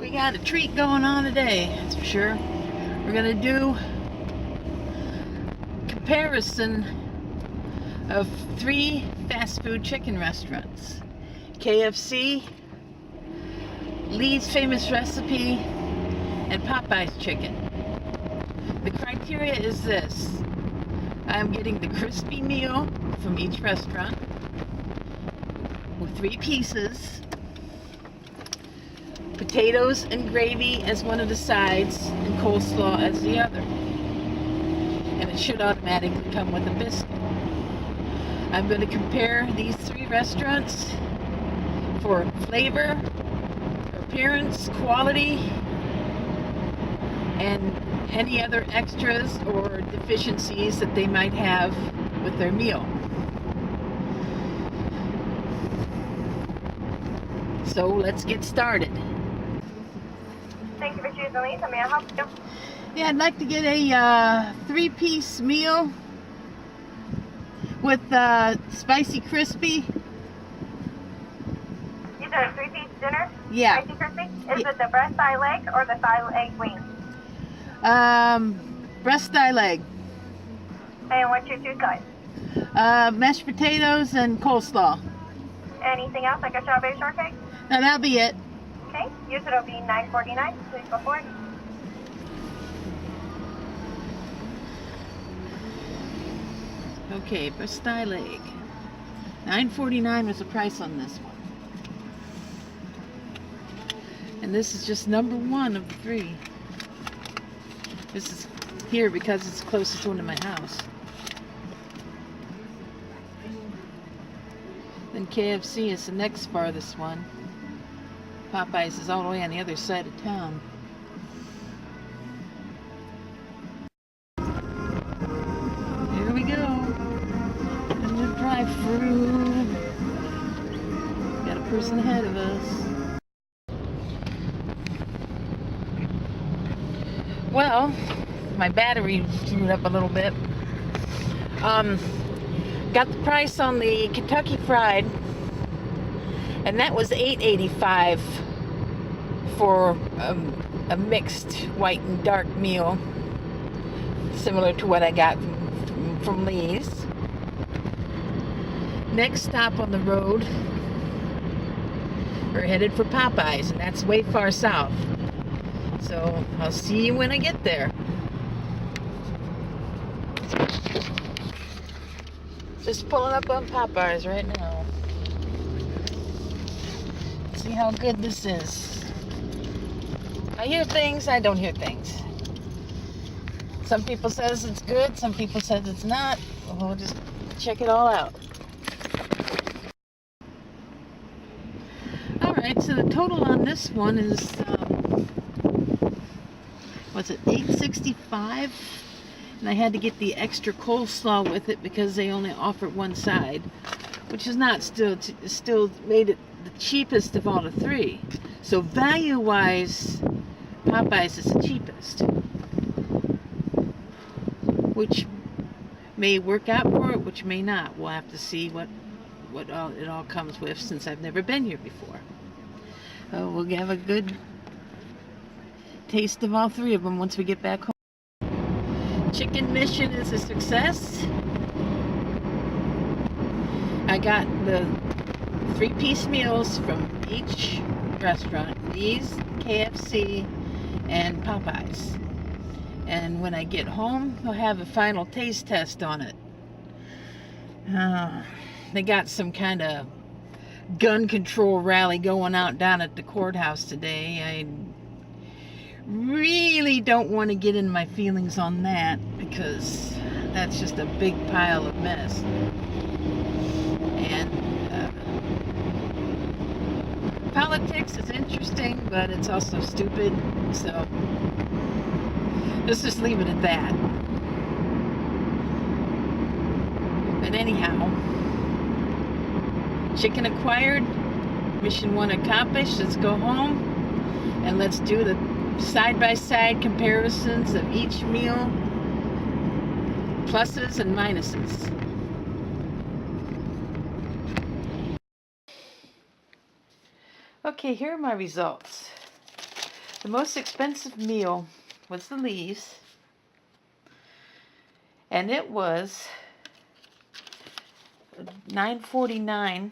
We got a treat going on today, that's for sure. We're gonna do comparison of 3 fast food chicken restaurants. KFC, Lee's Famous Recipe, and Popeye's chicken. The criteria is this. I'm getting the crispy meal from each restaurant with 3 pieces, potatoes and gravy as one of the sides, and coleslaw as the other. And it should automatically come with a biscuit. I'm going to compare these 3 restaurants for flavor, appearance, quality, and any other extras or deficiencies that they might have with their meal. So let's get started. Thank you for choosing Lee's. May I help you? Yeah, I'd like to get a 3-piece meal with spicy crispy. You said a 3-piece dinner? Yeah. Spicy crispy? Is it the breast thigh leg or the thigh leg wing? Breast thigh leg. And what's your 2 sides? Mashed potatoes and coleslaw. Anything else like a strawberry shortcake? Now that'll be it. Okay. Usually it'll be $9.49. Please go for it. Okay, breast thigh leg. $9.49 was the price on this one. And this is just number 1 of the 3. This is here because it's the closest one to my house. Then KFC is the next farthest one. Popeyes is all the way on the other side of town. Here we go. In the drive-thru. Got a person ahead of us. Well, my battery screwed up a little bit. Got the price on the Kentucky Fried, and that was $8.85 for a mixed white and dark meal, similar to what I got from Lee's. Next stop on the road, we're headed for Popeyes, and that's way far south. So I'll see you when I get there. Just pulling up on Popeyes right now. See how good this is. I hear things, I don't hear things. Some people says it's good, some people says it's not. We'll just check it all out. Alright, so the total on this one is what's it, $8.65, and I had to get the extra coleslaw with it because they only offered one side, which is not still made it the cheapest of all the 3. So value wise, Popeyes is the cheapest, which may work out for it, which may not. We'll have to see what it all comes with, since I've never been here before. We'll have a good taste of all 3 of them once we get back home. Chicken mission is a success. I got the 3-piece meals from each restaurant, Lee's, KFC, and Popeyes. And when I get home, I'll have a final taste test on it. They got some kind of gun control rally going out down at the courthouse today. I really don't want to get in my feelings on that because that's just a big pile of mess. And politics is interesting, but it's also stupid, so let's just leave it at that. But anyhow, chicken acquired, mission 1 accomplished. Let's go home and let's do the side-by-side comparisons of each meal, pluses and minuses. Okay, here are my results. The most expensive meal was the Lee's, and it was $9.49,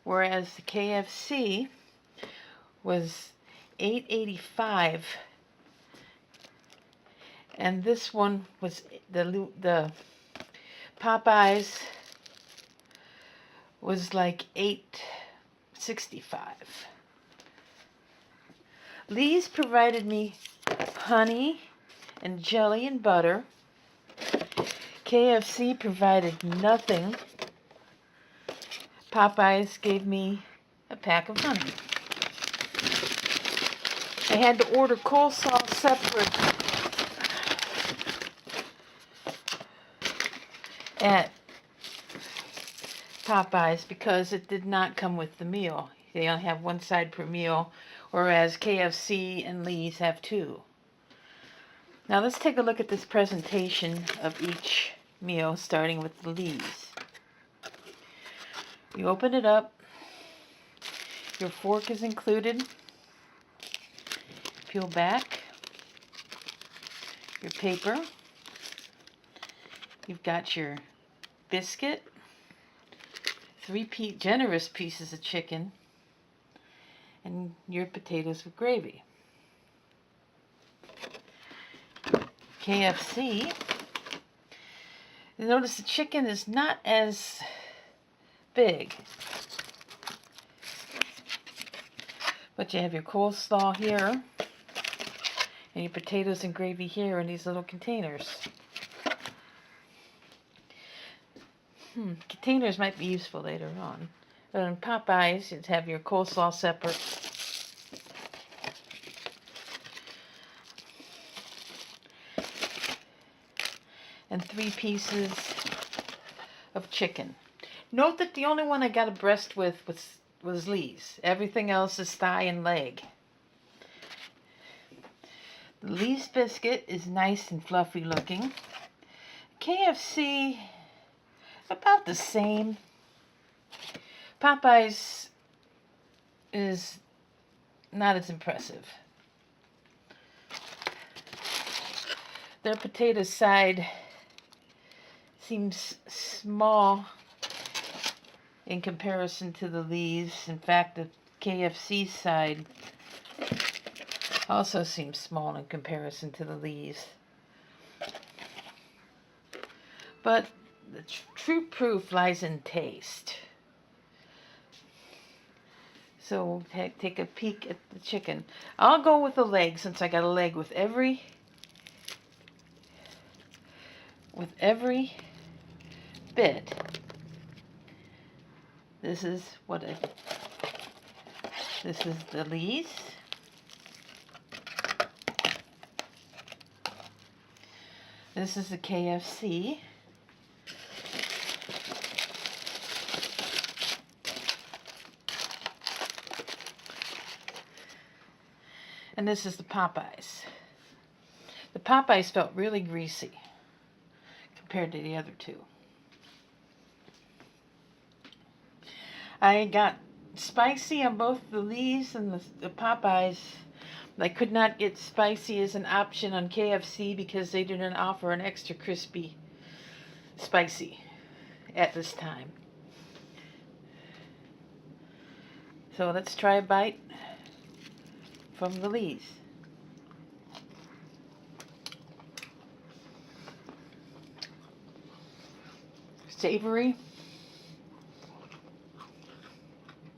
whereas the KFC was $8.85, and this one was the Popeyes was like $8.65. Lee's provided me honey and jelly and butter. KFC provided nothing. Popeyes gave me a pack of honey. I had to order coleslaw separate at Popeyes because it did not come with the meal. They only have one side per meal, whereas KFC and Lee's have two. Now let's take a look at this presentation of each meal, starting with the Lee's. You open it up. Your fork is included. Peel back your paper. You've got your biscuit, three generous pieces of chicken, and your potatoes with gravy. KFC. You notice the chicken is not as big, but you have your coleslaw here and your potatoes and gravy here in these little containers. Containers might be useful later on. But in Popeyes, you'd have your coleslaw separate. And 3 pieces of chicken. Note that the only one I got a breast with was Lee's. Everything else is thigh and leg. The Lee's biscuit is nice and fluffy looking. KFC, about the same. Popeyes is not as impressive. Their potato side seems small in comparison to the Lee's. In fact, the KFC side also seems small in comparison to the Lee's. But the true proof lies in taste. So we'll take a peek at the chicken. I'll go with the leg since I got a leg with every bit. This is this is the Lee's. This is the KFC. And this is the Popeyes. The Popeyes felt really greasy compared to the other two. I got spicy on both the Lee's and the Popeyes. I could not get spicy as an option on KFC because they didn't offer an extra crispy spicy at this time. So let's try a bite from the Lee's. Savory.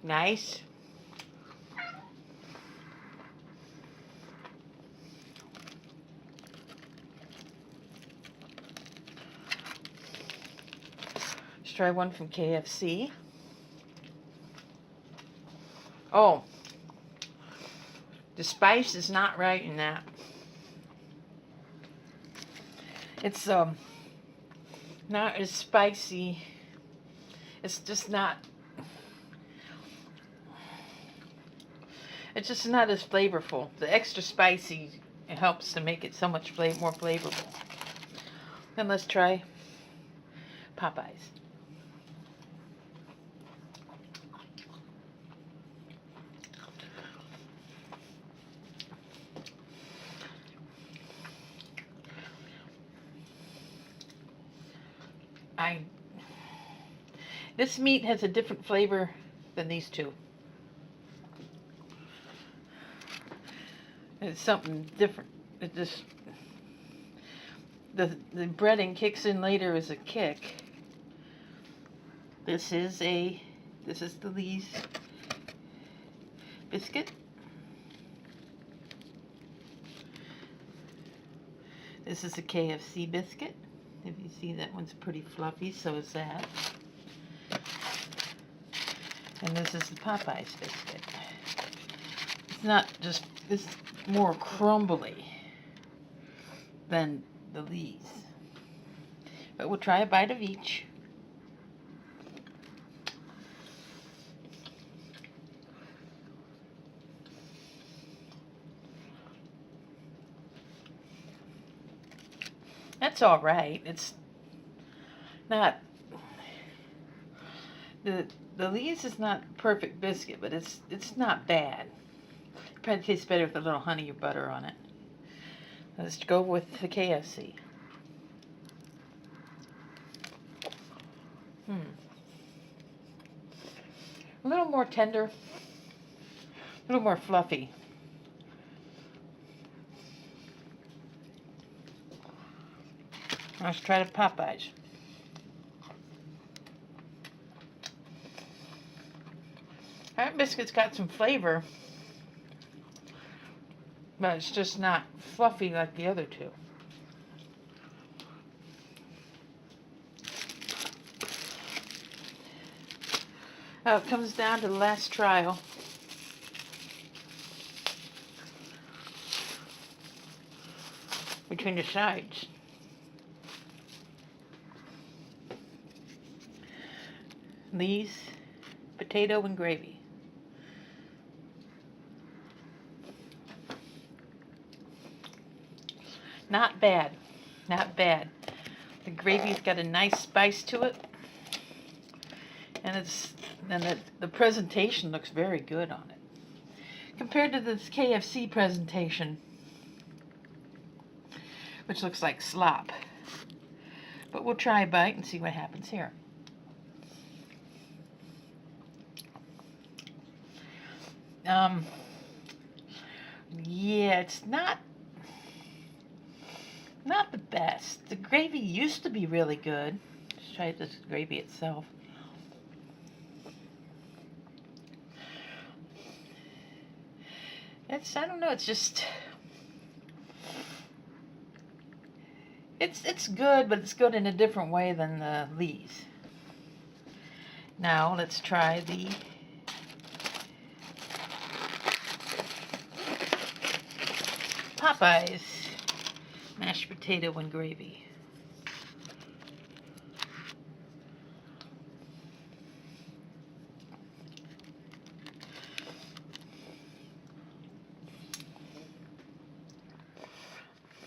Nice. Let's try one from KFC. Oh, the spice is not right in that. It's not as spicy. It's just not as flavorful. The extra spicy, it helps to make it so much more flavorful. Then let's try Popeyes. This meat has a different flavor than these two. It's something different. It just the breading kicks in later as a kick. This is the Lee's biscuit. This is a KFC biscuit. If you see, that one's pretty fluffy, so is that. And this is the Popeye's biscuit. It's not just, it's more crumbly than the Lee's. But we'll try a bite of each. That's all right. It's not, the Lee's is not perfect biscuit, but it's not bad. It probably tastes better with a little honey or butter on it. Let's go with the KFC. A little more tender, a little more fluffy. Let's try the Popeyes. That biscuit's got some flavor, but it's just not fluffy like the other two. Now it comes down to the last trial. Between the sides. Lee's potato and gravy. Not bad, not bad. The gravy's got a nice spice to it, and the presentation looks very good on it compared to this KFC presentation, which looks like slop. But we'll try a bite and see what happens here. Yeah, it's not the best. The gravy used to be really good. Let's try this gravy itself. I don't know, it's just, it's good, but it's good in a different way than the Lee's. Now let's try the Popeyes mashed potato and gravy.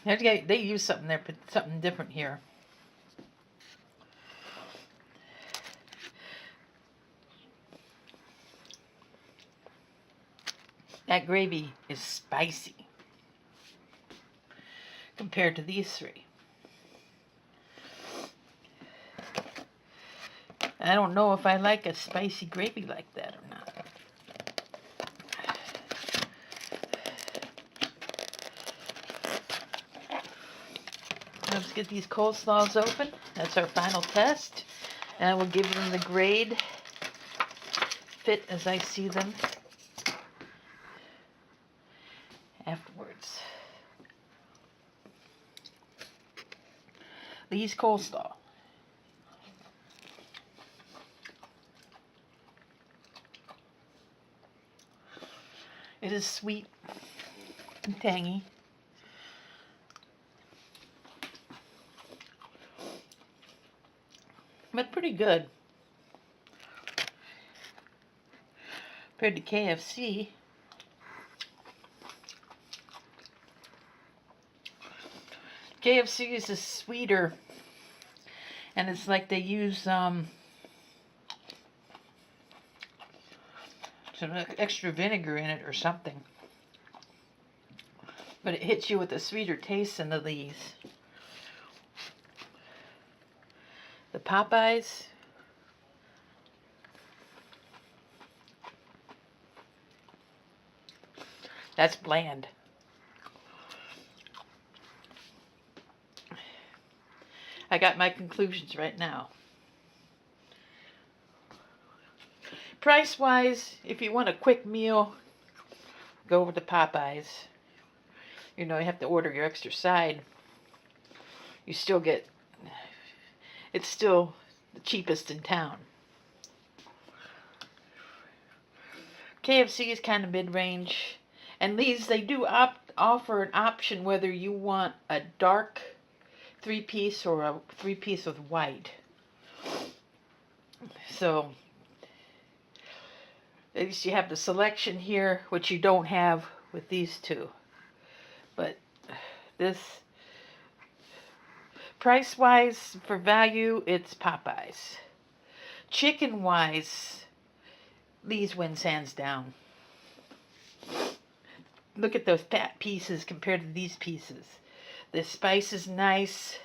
They use something there, something different here. That gravy is spicy compared to these three. I don't know if I like a spicy gravy like that or not. Let's get these coleslaws open. That's our final test. And I will give them the grade fit as I see them afterwards. Lee's coleslaw. It is sweet and tangy. But pretty good. Compared to KFC. KFC is a sweeter, and it's like they use some extra vinegar in it or something. But it hits you with a sweeter taste than the Lee's. The Popeyes. That's bland. I got my conclusions right now. Price-wise, if you want a quick meal, go over to Popeyes. You know, you have to order your extra side. You still get, it's still the cheapest in town. KFC is kind of mid-range. And these, they do offer an option whether you want a dark 3-piece or a 3-piece with white. So, at least you have the selection here, which you don't have with these two. But this, price-wise, for value, it's Popeyes. Chicken-wise, these wins hands down. Look at those fat pieces compared to these pieces. The spice is nice.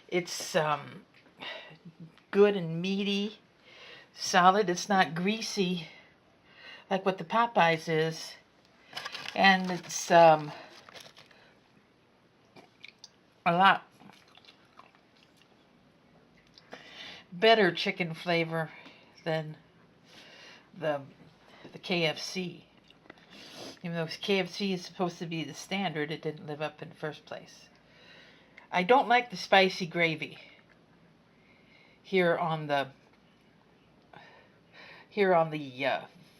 It's good and meaty. Solid. It's not greasy like what the Popeyes is. And it's a lot better chicken flavor than the KFC. Even though KFC is supposed to be the standard, it didn't live up in the first place. I don't like the spicy gravy here on the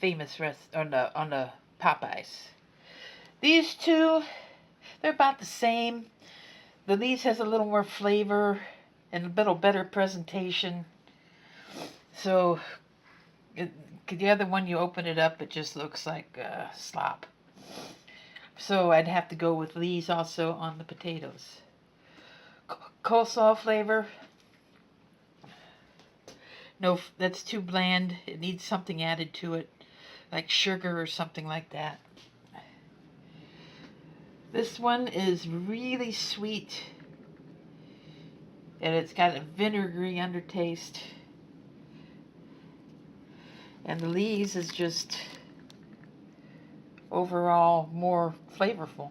famous on the Popeyes. These two, they're about the same. The Lee's has a little more flavor and a little better presentation. So the other one, you open it up, it just looks like slop. So I'd have to go with Lee's also on the potatoes. Coleslaw flavor. No, that's too bland. It needs something added to it, like sugar or something like that. This one is really sweet, and it's got a vinegary undertaste. And the Lee's is just overall more flavorful.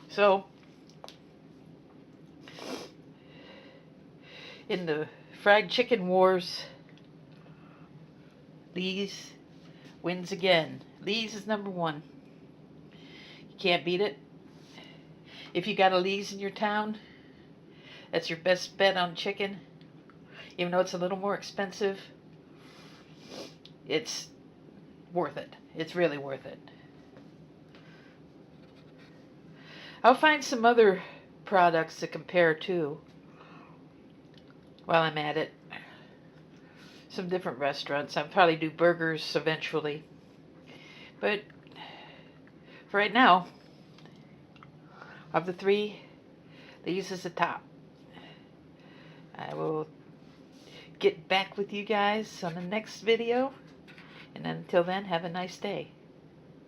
So, in the fried chicken wars, Lee's wins again. Lee's is number one. You can't beat it. If you got a Lee's in your town, that's your best bet on chicken. Even though it's a little more expensive, it's worth it. It's really worth it. I'll find some other products to compare to while I'm at it. Some different restaurants. I'll probably do burgers eventually. But for right now, of the three, Lee's is the top. I will get back with you guys on the next video. And until then, have a nice day.